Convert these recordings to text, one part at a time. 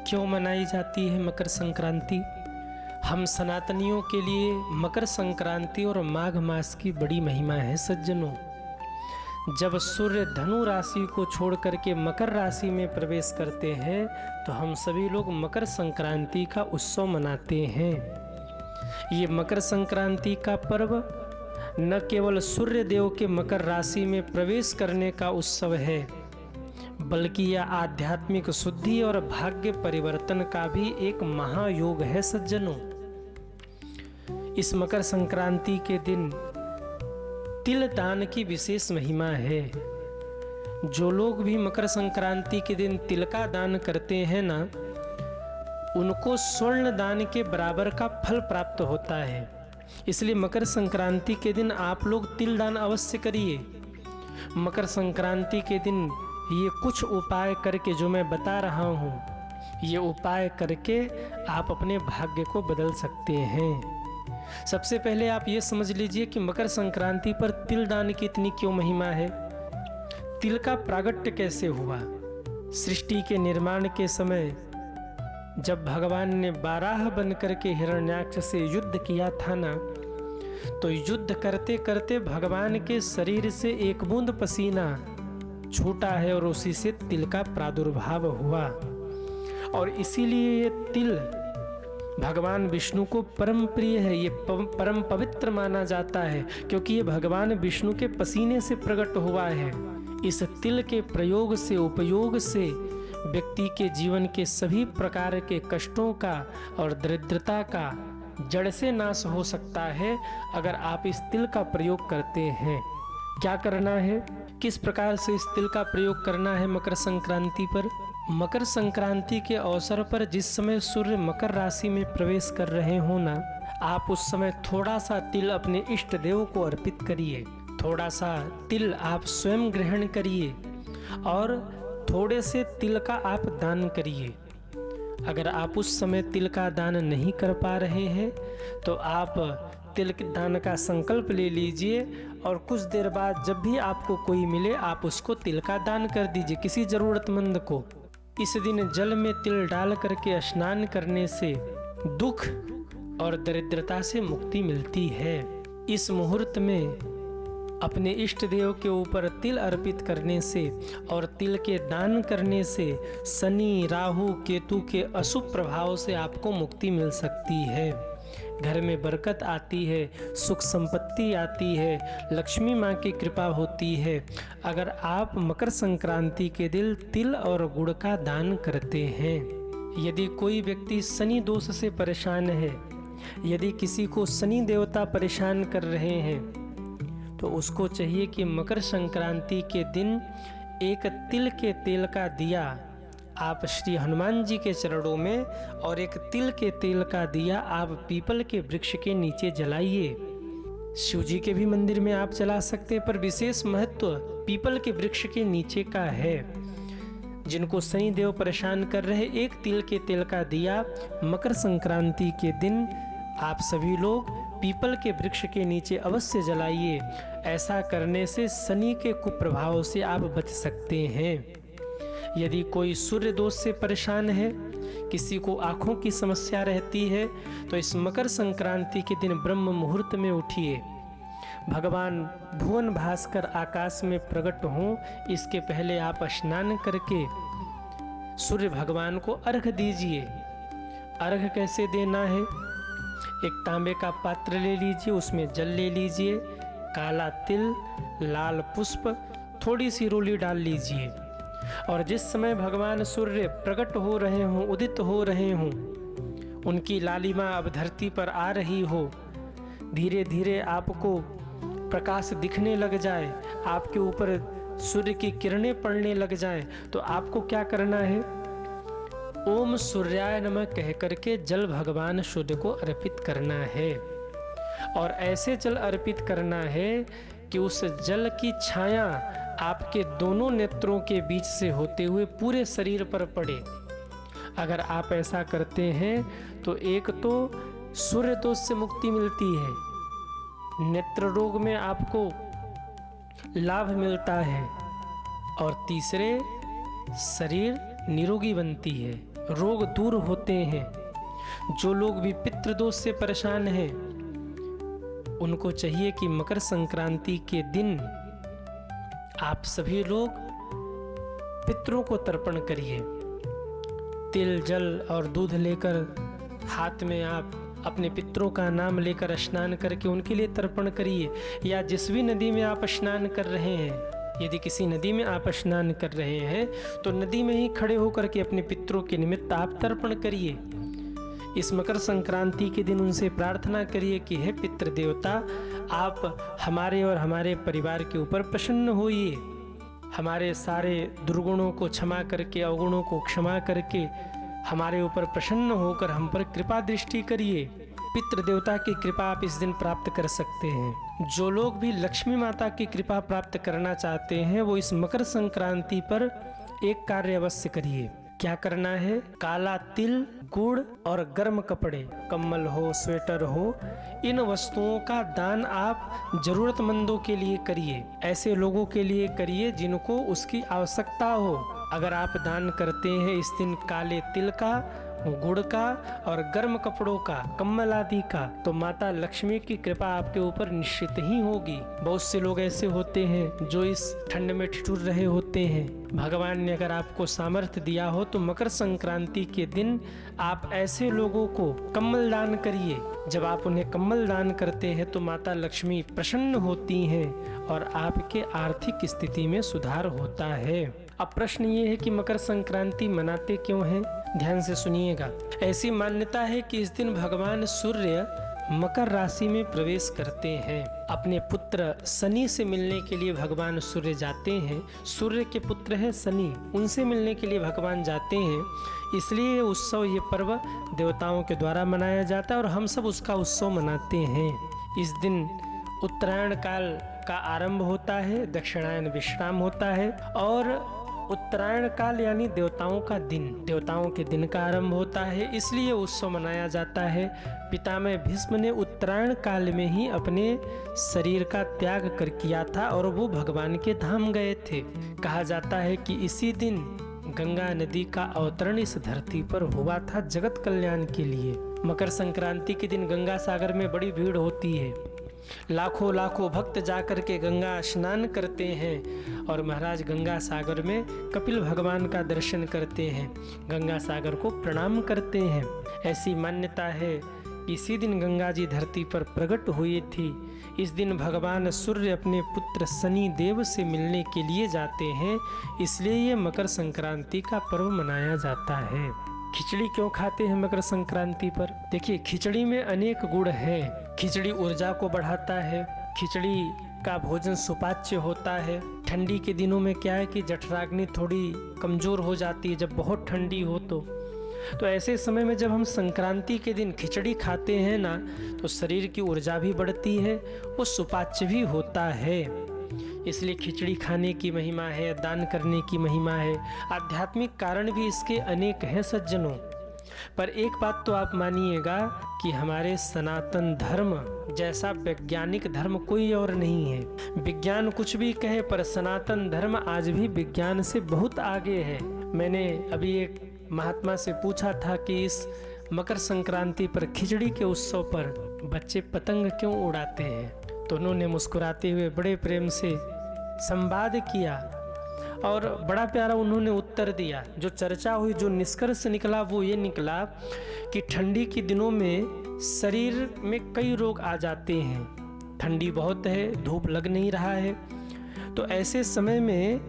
क्यों मनाई जाती है मकर संक्रांति? हम सनातनियों के लिए मकर संक्रांति और माघ मास की बड़ी महिमा है सज्जनों। जब सूर्य धनु राशि को छोड़ करके मकर राशि में प्रवेश करते हैं तो हम सभी लोग मकर संक्रांति का उत्सव मनाते हैं। ये मकर संक्रांति का पर्व न केवल सूर्य देव के मकर राशि में प्रवेश करने का उत्सव है, बल्कि यह आध्यात्मिक शुद्धि और भाग्य परिवर्तन का भी एक महायोग है सज्जनों। इस मकर संक्रांति के दिन तिल दान की विशेष महिमा है। जो लोग भी मकर संक्रांति के दिन तिल का दान करते हैं ना, उनको स्वर्ण दान के बराबर का फल प्राप्त होता है। इसलिए मकर संक्रांति के दिन आप लोग तिल दान अवश्य करिए। मकर संक्रांति के दिन ये कुछ उपाय करके जो मैं बता रहा हूँ, ये उपाय करके आप अपने भाग्य को बदल सकते हैं। सबसे पहले आप ये समझ लीजिए कि मकर संक्रांति पर तिल दान की इतनी क्यों महिमा है। तिल का प्रागट्य कैसे हुआ? सृष्टि के निर्माण के समय जब भगवान ने बाराह बन करके हिरण्याक्ष से युद्ध किया था ना, तो युद्ध करते करते भगवान के शरीर से एक बूंद पसीना छूटा है और उसी से तिल का प्रादुर्भाव हुआ। और इसीलिए ये तिल भगवान विष्णु को परम प्रिय है, ये परम पवित्र माना जाता है, क्योंकि ये भगवान विष्णु के पसीने से प्रकट हुआ है। इस तिल के प्रयोग से, उपयोग से व्यक्ति के जीवन के सभी प्रकार के कष्टों का और दरिद्रता का जड़ से नाश हो सकता है अगर आप इस तिल का प्रयोग करते हैं। क्या करना है, किस प्रकार से इस तिल का प्रयोग करना है मकर संक्रांति पर? मकर संक्रांति के अवसर पर जिस समय सूर्य मकर राशि में प्रवेश कर रहे हो ना, आप उस समय थोड़ा सा तिल अपने इष्ट देव को अर्पित करिए। थोड़ा सा तिल आप स्वयं ग्रहण करिए और थोड़े से तिल का आप दान करिए। अगर आप उस समय तिल का दान नहीं कर पा रहे हैं तो आप तिल के दान का संकल्प ले लीजिए और कुछ देर बाद जब भी आपको कोई मिले आप उसको तिल का दान कर दीजिए, किसी ज़रूरतमंद को। इस दिन जल में तिल डाल करके स्नान करने से दुख और दरिद्रता से मुक्ति मिलती है। इस मुहूर्त में अपने इष्ट देव के ऊपर तिल अर्पित करने से और तिल के दान करने से शनि, राहु, केतु के अशुभ प्रभाव से आपको मुक्ति मिल सकती है। घर में बरकत आती है, सुख संपत्ति आती है, लक्ष्मी माँ की कृपा होती है अगर आप मकर संक्रांति के दिन तिल और गुड़ का दान करते हैं। यदि कोई व्यक्ति शनि दोष से परेशान है, यदि किसी को शनि देवता परेशान कर रहे हैं, तो उसको चाहिए कि मकर संक्रांति के दिन एक तिल के तेल का दिया आप श्री हनुमान जी के चरणों में और एक तिल के तेल का दिया आप पीपल के वृक्ष के नीचे जलाइए। शिव जी के भी मंदिर में आप जला सकते हैं, पर विशेष महत्व पीपल के वृक्ष के नीचे का है। जिनको शनि देव परेशान कर रहे, एक तिल के तेल का दिया मकर संक्रांति के दिन आप सभी लोग पीपल के वृक्ष के नीचे अवश्य जलाइए। ऐसा करने से शनि के कुप्रभाव से आप बच सकते हैं। यदि कोई सूर्य दोष से परेशान है, किसी को आँखों की समस्या रहती है, तो इस मकर संक्रांति के दिन ब्रह्म मुहूर्त में उठिए। भगवान भुवन भास्कर आकाश में प्रकट हों, इसके पहले आप स्नान करके सूर्य भगवान को अर्घ दीजिए। अर्घ कैसे देना है? एक तांबे का पात्र ले लीजिए, उसमें जल ले लीजिए, काला तिल, लाल पुष्प, थोड़ी सी रोली डाल लीजिए और जिस समय भगवान सूर्य प्रकट हो रहे हों, उदित हो रहे हों, उनकी लालिमा अब धरती पर आ रही हो, धीरे धीरे आपको प्रकाश दिखने लग जाए, आपके ऊपर सूर्य की किरणें पड़ने लग जाएं, तो आपको क्या करना है? ओम सूर्याय नमः कह करके जल भगवान सूर्य को अर्पित करना है। और ऐसे जल अर्पित करना है कि उस जल की छाया आपके दोनों नेत्रों के बीच से होते हुए पूरे शरीर पर पड़े। अगर आप ऐसा करते हैं तो एक तो सूर्य दोष से मुक्ति मिलती है, नेत्र रोग में आपको लाभ मिलता है और तीसरे शरीर निरोगी बनती है। रोग दूर होते हैं। जो लोग भी पितृदोष से परेशान हैं उनको चाहिए कि मकर संक्रांति के दिन आप सभी लोग पितरों को तर्पण करिए। तिल, जल और दूध लेकर हाथ में आप अपने पितरों का नाम लेकर स्नान करके उनके लिए तर्पण करिए। या जिस भी नदी में आप स्नान कर रहे हैं, यदि किसी नदी में आप स्नान कर रहे हैं तो नदी में ही खड़े होकर के अपने पितरों के निमित्त आप तर्पण करिए। इस मकर संक्रांति के दिन उनसे प्रार्थना करिए कि हे पितृ देवता, आप हमारे और हमारे परिवार के ऊपर प्रसन्न होइए। हमारे सारे दुर्गुणों को क्षमा करके, अवगुणों को क्षमा करके हमारे ऊपर प्रसन्न होकर हम पर कृपा दृष्टि करिए। पितृ देवता की कृपा आप इस दिन प्राप्त कर सकते हैं। जो लोग भी लक्ष्मी माता की कृपा प्राप्त करना चाहते हैं वो इस मकर संक्रांति पर एक कार्य अवश्य करिए। क्या करना है? काला तिल, गुड़ और गर्म कपड़े, कम्बल हो, स्वेटर हो, इन वस्तुओं का दान आप जरूरतमंदों के लिए करिए। ऐसे लोगों के लिए करिए जिनको उसकी आवश्यकता हो। अगर आप दान करते हैं इस दिन काले तिल का, गुड़ का और गर्म कपड़ों का, कम्बल आदि का, तो माता लक्ष्मी की कृपा आपके ऊपर निश्चित ही होगी। बहुत से लोग ऐसे होते हैं जो इस ठंड में ठिठुर रहे होते हैं। भगवान ने अगर आपको सामर्थ्य दिया हो तो मकर संक्रांति के दिन आप ऐसे लोगों को कम्बल दान करिए। जब आप उन्हें कम्बल दान करते हैं तो माता लक्ष्मी प्रसन्न होती हैं और आपके आर्थिक स्थिति में सुधार होता है। अब प्रश्न ये है कि मकर संक्रांति मनाते क्यों हैं? ध्यान से सुनिएगा। ऐसी मान्यता है कि इस दिन भगवान सूर्य मकर राशि में प्रवेश करते हैं। अपने पुत्र शनि से मिलने के लिए भगवान सूर्य जाते हैं। सूर्य के पुत्र है शनि, उनसे मिलने के लिए भगवान जाते हैं। इसलिए ये उत्सव, ये पर्व देवताओं के द्वारा मनाया जाता है और हम सब उसका उत्सव मनाते हैं। इस दिन उत्तरायण काल का आरंभ होता है, दक्षिणायन विश्राम होता है और उत्तरायण काल यानी देवताओं का दिन, देवताओं के दिन का आरंभ होता है। इसलिए उत्सव मनाया जाता है। पितामह भीष्म ने उत्तरायण काल में ही अपने शरीर का त्याग कर किया था और वो भगवान के धाम गए थे। कहा जाता है कि इसी दिन गंगा नदी का अवतरण इस धरती पर हुआ था जगत कल्याण के लिए। मकर संक्रांति के दिन गंगा सागर में बड़ी भीड़ होती है। लाखों लाखों भक्त जाकर के गंगा स्नान करते हैं और महाराज गंगा सागर में कपिल भगवान का दर्शन करते हैं, गंगा सागर को प्रणाम करते हैं। ऐसी मान्यता है इसी दिन गंगा जी धरती पर प्रकट हुई थी। इस दिन भगवान सूर्य अपने पुत्र शनि देव से मिलने के लिए जाते हैं, इसलिए ये मकर संक्रांति का पर्व मनाया जाता है। खिचड़ी क्यों खाते हैं मकर संक्रांति पर? देखिए, खिचड़ी में अनेक गुण हैं। खिचड़ी ऊर्जा को बढ़ाता है, खिचड़ी का भोजन सुपाच्य होता है। ठंडी के दिनों में क्या है कि जठराग्नि थोड़ी कमजोर हो जाती है, जब बहुत ठंडी हो तो ऐसे समय में जब हम संक्रांति के दिन खिचड़ी खाते हैं ना, तो शरीर की ऊर्जा भी बढ़ती है, वो सुपाच्य भी होता है। इसलिए खिचड़ी खाने की महिमा है, दान करने की महिमा है। आध्यात्मिक कारण भी इसके अनेक हैं सज्जनों। पर एक बात तो आप मानिएगा कि हमारे सनातन धर्म जैसा वैज्ञानिक धर्म कोई और नहीं है। विज्ञान कुछ भी कहे पर सनातन धर्म आज भी विज्ञान से बहुत आगे है। मैंने अभी एक महात्मा से पूछा था कि इस मकर संक्रांति पर, खिचड़ी के उत्सव पर बच्चे पतंग क्यों उड़ाते हैं, तो उन्होंने मुस्कुराते हुए बड़े प्रेम से संवाद किया और बड़ा प्यारा उन्होंने उत्तर दिया। जो चर्चा हुई, जो निष्कर्ष निकला वो ये निकला कि ठंडी के दिनों में शरीर में कई रोग आ जाते हैं। ठंडी बहुत है, धूप लग नहीं रहा है, तो ऐसे समय में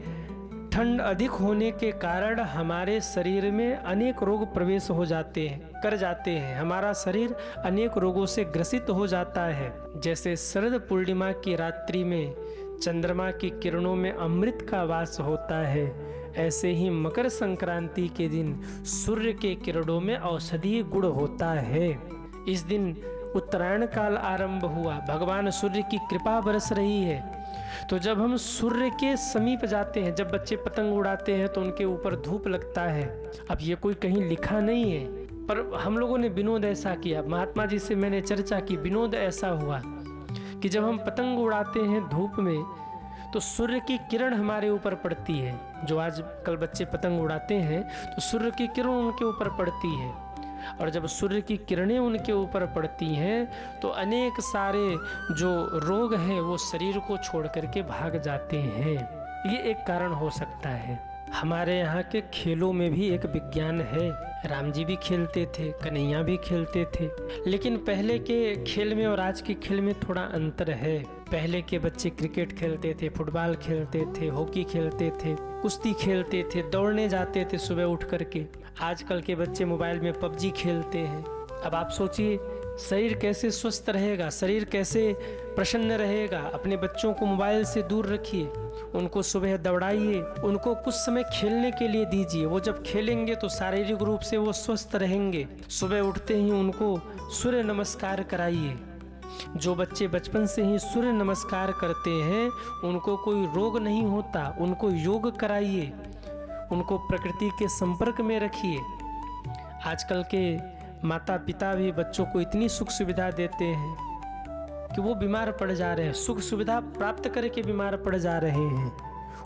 ठंड अधिक होने के कारण हमारे शरीर में अनेक रोग प्रवेश हो जाते हैं, हमारा शरीर अनेक रोगों से ग्रसित हो जाता है। जैसे शरद पूर्णिमा की रात्रि में चंद्रमा की किरणों में अमृत का वास होता है, ऐसे ही मकर संक्रांति के दिन सूर्य के किरणों में औषधीय गुण होता है। इस दिन उत्तरायण काल आरंभ हुआ, भगवान सूर्य की कृपा बरस रही है। तो जब हम सूर्य के समीप जाते हैं, जब बच्चे पतंग उड़ाते हैं तो उनके ऊपर धूप लगता है। अब ये कोई कहीं लिखा नहीं है, पर हम लोगों ने विनोद ऐसा किया। महात्मा जी से मैंने चर्चा की, विनोद ऐसा हुआ कि जब हम पतंग उड़ाते हैं धूप में तो सूर्य की किरण हमारे ऊपर पड़ती है। जो आज कल बच्चे पतंग उड़ाते हैं तो सूर्य की किरण उनके ऊपर पड़ती है, और जब सूर्य की किरणें उनके ऊपर पड़ती हैं तो अनेक सारे जो रोग हैं वो शरीर को छोड़ करके भाग जाते हैं। ये एक कारण हो सकता है। हमारे यहाँ के खेलों में भी एक विज्ञान है। राम जी भी खेलते थे, कन्हैया भी खेलते थे, लेकिन पहले के खेल में और आज के खेल में थोड़ा अंतर है। पहले के बच्चे क्रिकेट खेलते थे, फुटबॉल खेलते थे, हॉकी खेलते थे, कुश्ती खेलते थे, दौड़ने जाते थे सुबह उठ करके। आजकल के बच्चे मोबाइल में पबजी खेलते हैं। अब आप सोचिए शरीर कैसे स्वस्थ रहेगा, शरीर कैसे प्रसन्न रहेगा। अपने बच्चों को मोबाइल से दूर रखिए, उनको सुबह दौड़ाइए, उनको कुछ समय खेलने के लिए दीजिए। वो जब खेलेंगे तो शारीरिक रूप से वो स्वस्थ रहेंगे। सुबह उठते ही उनको सूर्य नमस्कार कराइए। जो बच्चे बचपन से ही सूर्य नमस्कार करते हैं उनको कोई रोग नहीं होता। उनको योग कराइए, उनको प्रकृति के संपर्क में रखिए। आजकल के माता पिता भी बच्चों को इतनी सुख सुविधा देते हैं कि वो बीमार पड़ जा रहे हैं, सुख सुविधा प्राप्त करके बीमार पड़ जा रहे हैं।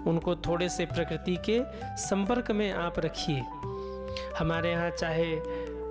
उनको थोड़े से प्रकृति के संपर्क में आप रखिए। हमारे यहाँ चाहे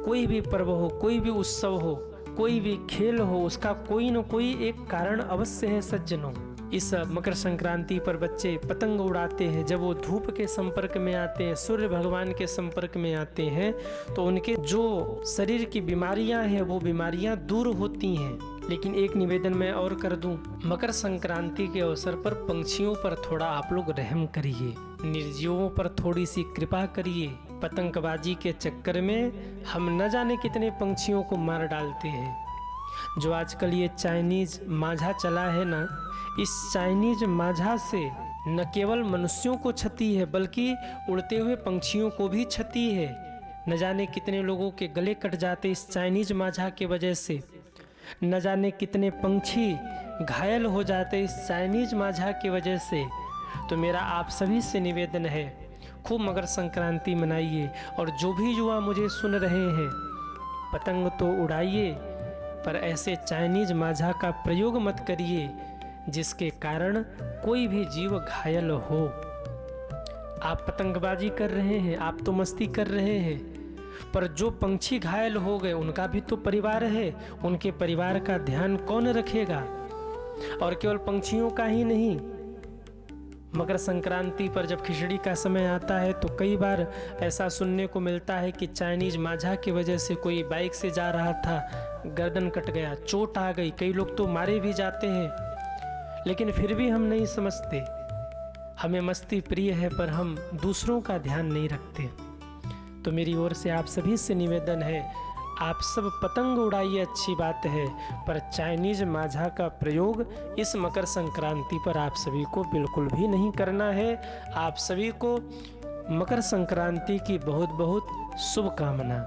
कोई भी पर्व हो, कोई भी उत्सव हो, कोई भी खेल हो, उसका कोई न कोई एक कारण अवश्य है सज्जनों। इस मकर संक्रांति पर बच्चे पतंग उड़ाते हैं। जब वो धूप के संपर्क में आते हैं, सूर्य भगवान के संपर्क में आते हैं तो उनके जो शरीर की बीमारियां हैं वो बीमारियां दूर होती हैं। लेकिन एक निवेदन मैं और कर दूं, मकर संक्रांति के अवसर पर पंछियों पर थोड़ा आप लोग रहम करिए, निर्जीवों पर थोड़ी सी कृपा करिए। पतंगबाजी के चक्कर में हम न जाने कितने पंछियों को मार डालते हैं। जो आजकल ये चाइनीज माझा चला है ना, इस चाइनीज माझा से न केवल मनुष्यों को क्षति है बल्कि उड़ते हुए पंछियों को भी क्षति है। न जाने कितने लोगों के गले कट जाते इस चाइनीज माझा के वजह से, न जाने कितने पंछी घायल हो जाते इस चाइनीज माझा की वजह से। तो मेरा आप सभी से निवेदन है, खूब मकर संक्रांति मनाइए। और जो भी युवा मुझे सुन रहे हैं, पतंग तो उड़ाइए पर ऐसे चाइनीज माझा का प्रयोग मत करिए जिसके कारण कोई भी जीव घायल हो। आप पतंगबाजी कर रहे हैं, आप तो मस्ती कर रहे हैं, पर जो पंछी घायल हो गए उनका भी तो परिवार है। उनके परिवार का ध्यान कौन रखेगा? और केवल पंछियों का ही नहीं, मकर संक्रांति पर जब खिचड़ी का समय आता है तो कई बार ऐसा सुनने को मिलता है कि चाइनीज माझा की वजह से कोई बाइक से जा रहा था, गर्दन कट गया, चोट आ गई, कई लोग तो मारे भी जाते हैं। लेकिन फिर भी हम नहीं समझते। हमें मस्ती प्रिय है पर हम दूसरों का ध्यान नहीं रखते। तो मेरी ओर से आप सभी से निवेदन है, आप सब पतंग उड़ाइए, अच्छी बात है, पर चाइनीज माझा का प्रयोग इस मकर संक्रांति पर आप सभी को बिल्कुल भी नहीं करना है। आप सभी को मकर संक्रांति की बहुत बहुत शुभकामना।